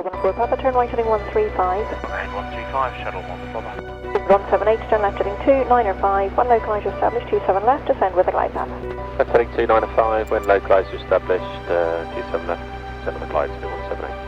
Papa, turn right heading 135. 135, shuttle 1 Papa. 178, turn left heading 2, 9 or 5, 1 localizer established, 27 left, descend with a glide path. Left heading 2, 9 or 5, when localizer established, 27 left, send with a glide to 178.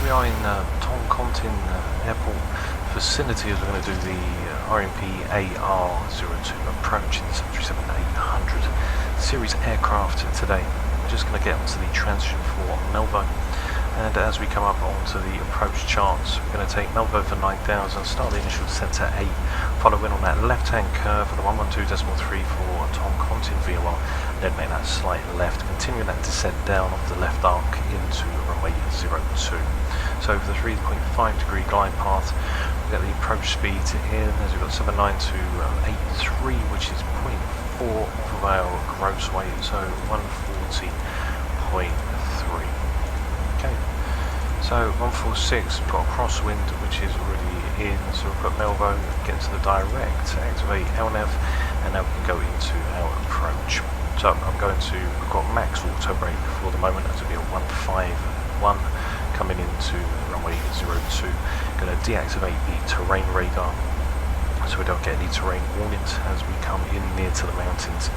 We are in Toncontín Airport vicinity as we're going to do the RMP AR02 approach in the 737-800 series aircraft today. We're just going to get onto the transition for Melvo, and as we come up onto the approach charts, we're going to take Melvo for 9,000, start the initial descent at 8, follow in on that left hand curve for the 112.3 for Toncontin VOR, then make that slight left, continuing that descent down off the left arc into runway 02. So for the 3.5 degree glide path, we've got the approach speed in as we've got 79 to 83, which is 0.4 off of our gross weight, so 140.3. Okay, so 146, we've got a crosswind which is already in, so we've got Melvo, get to the direct, activate LNAV, and now we can go into our approach. So I'm going to, we've got max auto brake for the moment, that's going to be a 151. Coming into runway 02, going to deactivate the terrain radar so we don't get any terrain warnings as we come in near to the mountains,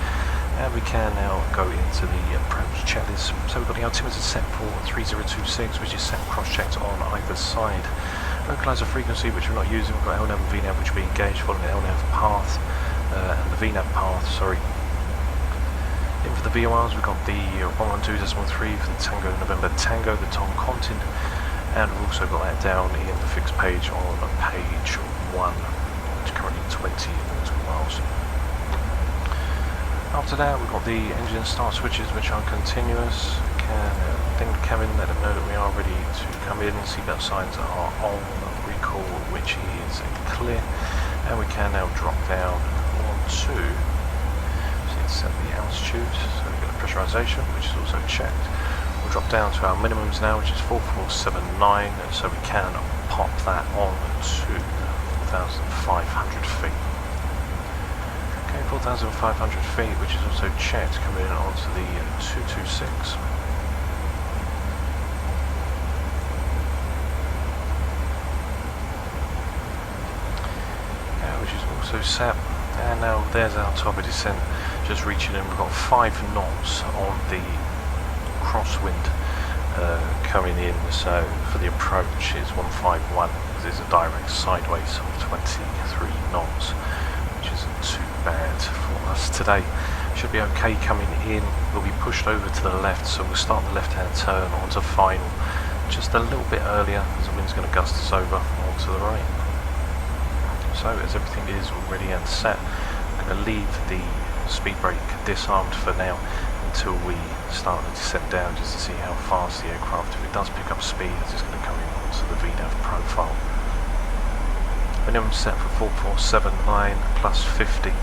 and we can now go into the approach checklist. So we've got the altimeter set for 3026, which is set cross-checked on either side. Localizer frequency, which we're not using, we've got LNAV and VNAV which will be engaged following the LNAV path and the VNAV path, sorry. In for the VORs, we've got the 112.3 for the Tango November Tango, the Toncontin, and we've also got that down in the fixed page on page 1, which is currently 20 nautical miles. After that, we've got the engine start switches, which are continuous. Can ding the cabin, let them know that we are ready to come in. Seatbelt signs are on, recall, which is clear, and we can now drop down onto. Set the altitude, so we've got the pressurization, which is also checked. We'll drop down to our minimums now, which is 4479, and so we can pop that on to 4,500 feet. Okay, 4,500 feet, which is also checked, coming in onto the 226. Which is also set, and now there's our top of descent. Just reaching in, we've got 5 knots on the crosswind coming in, so for the approach it's 151, because it's a direct sideways of 23 knots, which isn't too bad for us today. Should be okay coming in. We'll be pushed over to the left, so we'll start the left hand turn onto final just a little bit earlier, as the wind's going to gust us over onto the right. So as everything is already and set, I'm going to leave the speed brake disarmed for now until we start the descent down, just to see how fast the aircraft, if it does pick up speed, it's just going to come in onto the VNAV profile. Minimum set for 4479 plus 50,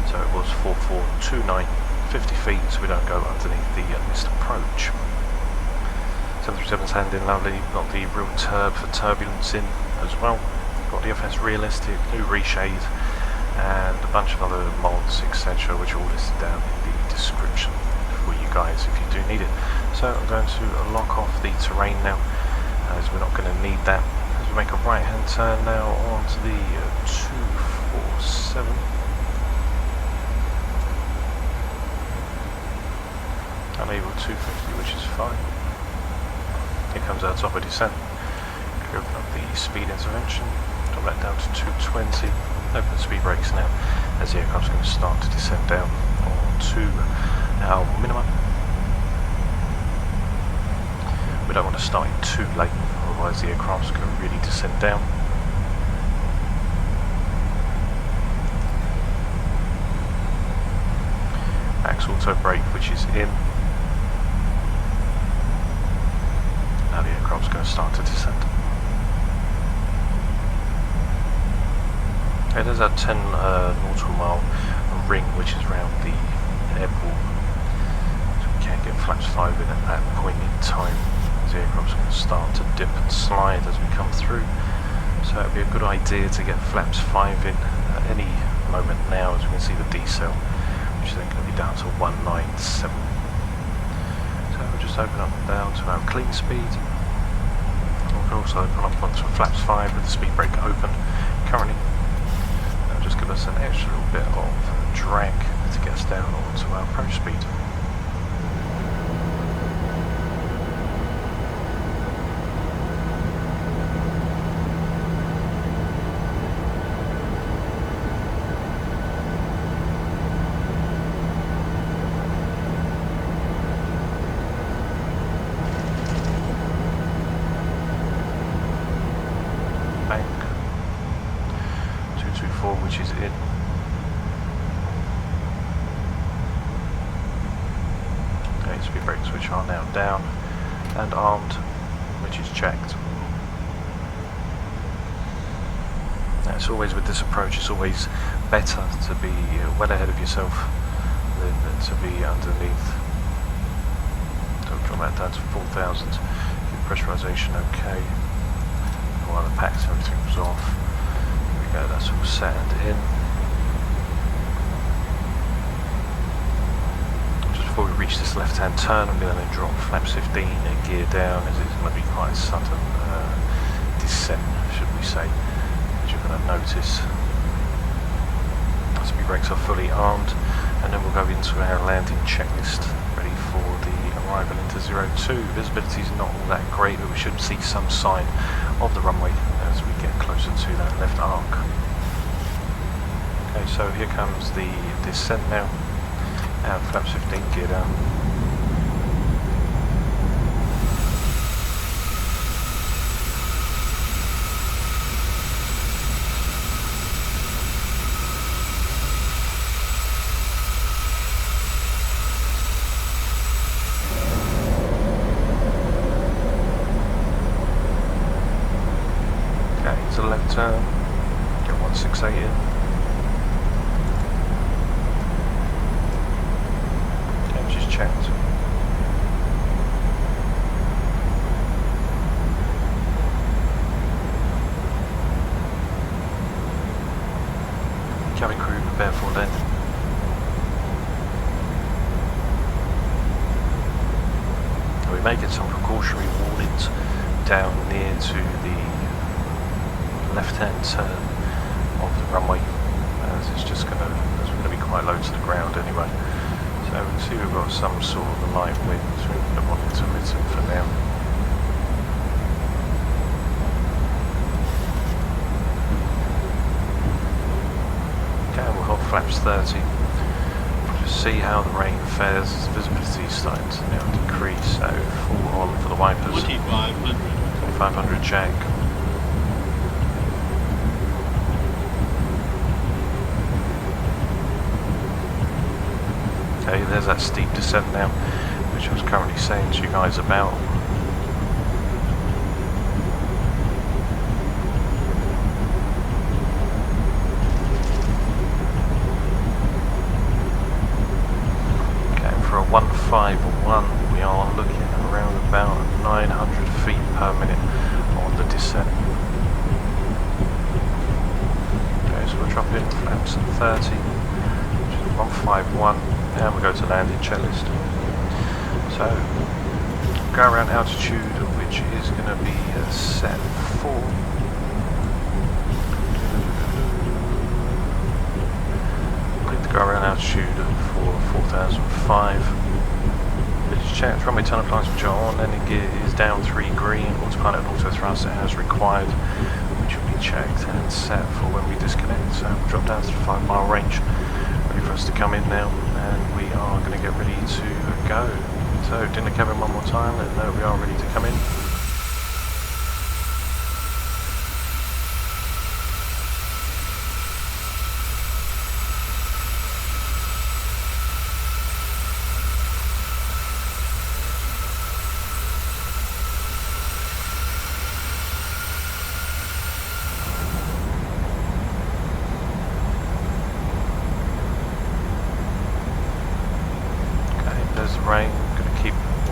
so it was 4429, 50 feet, so we don't go underneath the missed approach. 737's hand in lovely, we've got the real turb for turbulence in as well. Got the FS realistic, new reshade, and a bunch of other mods, etc., which are all listed down in the description for you guys if you do need it. So I'm going to lock off the terrain now, as we're not going to need that. As we make a right hand turn now onto the 247. Unable 250, which is fine. Here comes our top of descent. Open up the speed intervention, drop that down to 220. Open the speed brakes now, as the aircraft's going to start to descend down onto our minimum. We don't want to start it too late, otherwise the aircraft's going to really descend down. Max auto brake, which is in. Now the aircraft's going to start to descend. Okay, there's a 10 nautical mile ring which is around the airport, so we can get flaps 5 in at that point in time. The aircraft's going to start to dip and slide as we come through, so it would be a good idea to get flaps 5 in at any moment now, as we can see the decel, which is then going to be down to 197. So we'll just open up and down to our clean speed. We can also open up onto flaps 5 with the speed brake open currently. That'll just give us an extra little bit of drag to get us down onto our approach speed. Which is in. Okay, speed brakes which are now down and armed, which is checked. Now, it's always with this approach, it's always better to be well ahead of yourself than to be underneath. So we'll drop that down to 4,000. Keep pressurisation okay. While the packs and everything was off. That's all set and in. Just before we reach this left hand turn, I'm going to drop flaps 15 and gear down, as it's going to be quite a sudden descent, should we say, as you're going to notice. Speed brakes are fully armed, and then we'll go into our landing checklist, ready for the arrival into 02. Visibility is not all that great, but we should see some sign of the runway as we get closer to that left arc. Okay, so here comes the descent now, and flaps 15 gear down. To the left turn, get 168 in. Okay, which is checked. Cabin crew prepare for landing. We may get some precautionary warnings down near to the left-hand turn of the runway, as it's going to be quite low to the ground anyway. So we can see we've got some sort of a light wind, so we're going to monitor it for now. Okay, we'll hold flaps 30. We'll just see how the rain fares as visibility is starting to now decrease. So full on for the wipers. 2500 jack. Okay, there's that steep descent now, which I was currently saying to you guys about. Okay, for a 151, we are looking at around about 900 feet per minute on the descent. Okay, so we'll drop in flaps at 30, which is 151. And we'll go to landing checklist. So, go around altitude, which is going to be set for. We're going to go around altitude for 4005. Village checked, runway tunnel flights which are on, landing gear is down 3 green, autopilot and auto thrust as required, which will be checked and set for when we disconnect. So we'll drop down to the 5 mile range. For us to come in now, and we are going to get ready to go. So, dinner cabin one more time, let them know we are ready to come in.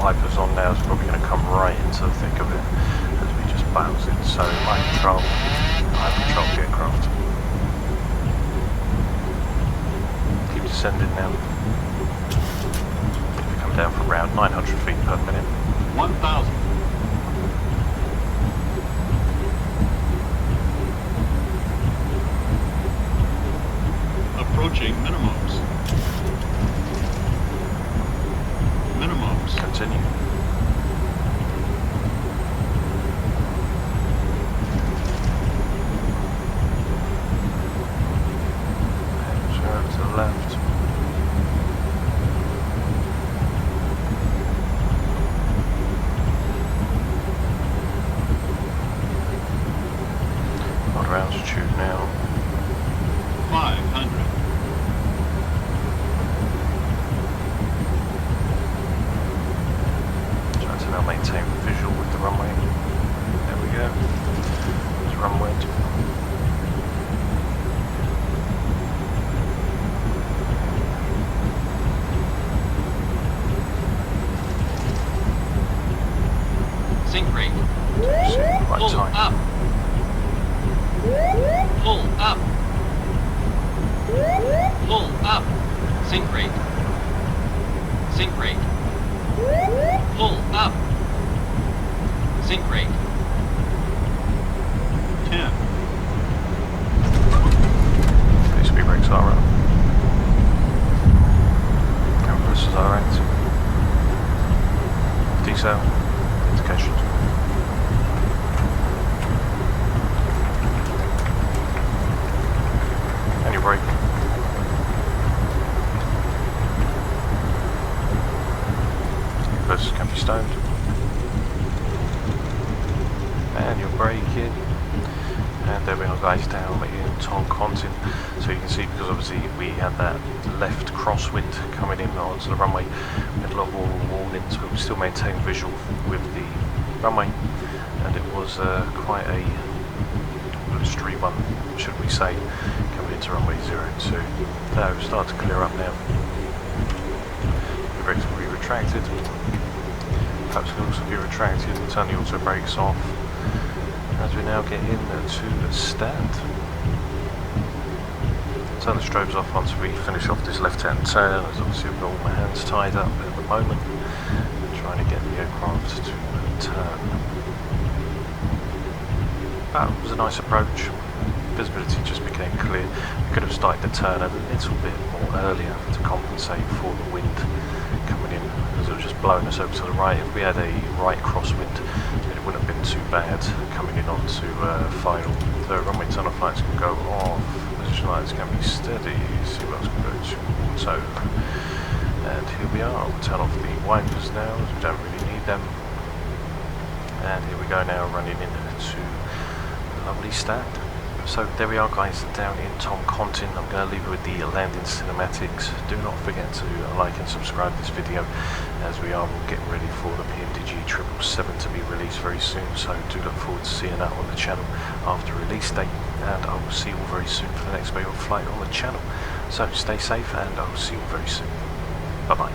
wipers on now is probably going to come right into the thick of it as we just bounce it. So light control the aircraft. Keep descending now. We come down for around 900 feet per minute. 1,000. Approaching minimums. Minimums. Continue. And swerve to the left. Our altitude now. 500. Now maintain visual with the runway. There we go. There's runway. Sink rate. Right Pull time. up. Pull up. Pull up. Sink rate. Sink rate. Pull up. Sink rate. 10. Okay, speed brakes are up. Compressors are active. Decel. Indications. Any brake. Compressors can be stoned. And you're braking. And there we are guys down in Toncontin. So you can see, because obviously we had that left crosswind coming in onto the runway, we had a lot more warnings, but we still maintained visual with the runway, and it was quite a blustery one, should we say, coming into runway 02. So we start to clear up now. The brakes will be retracted. Perhaps can also be retracted and turn the auto brakes off as we now get into stand. Turn the strobes off once we finish off this left-hand turn, as obviously I've got all my hands tied up at the moment, trying to get the aircraft to turn. That was a nice approach. Visibility just became clear. We could have started the turn a little bit more earlier to compensate for the wind coming in, because it was just blowing us over to the right. If we had a right crosswind, it wouldn't have been too bad coming in onto final. The runway turn off lights can go off, position lights can be steady, seat belts can go to auto. And here we are, we'll turn off the wipers now, as we don't really need them. And here we go now, running into a lovely stand. So there we are guys, down in Toncontin. I'm going to leave you with the landing cinematics. Do not forget to like and subscribe to this video, as we are getting ready for the MHTG 777 to be released very soon. So do look forward to seeing that on the channel after release date, and I will see you all very soon for the next flight on the channel. So stay safe, and I will see you all very soon. Bye bye.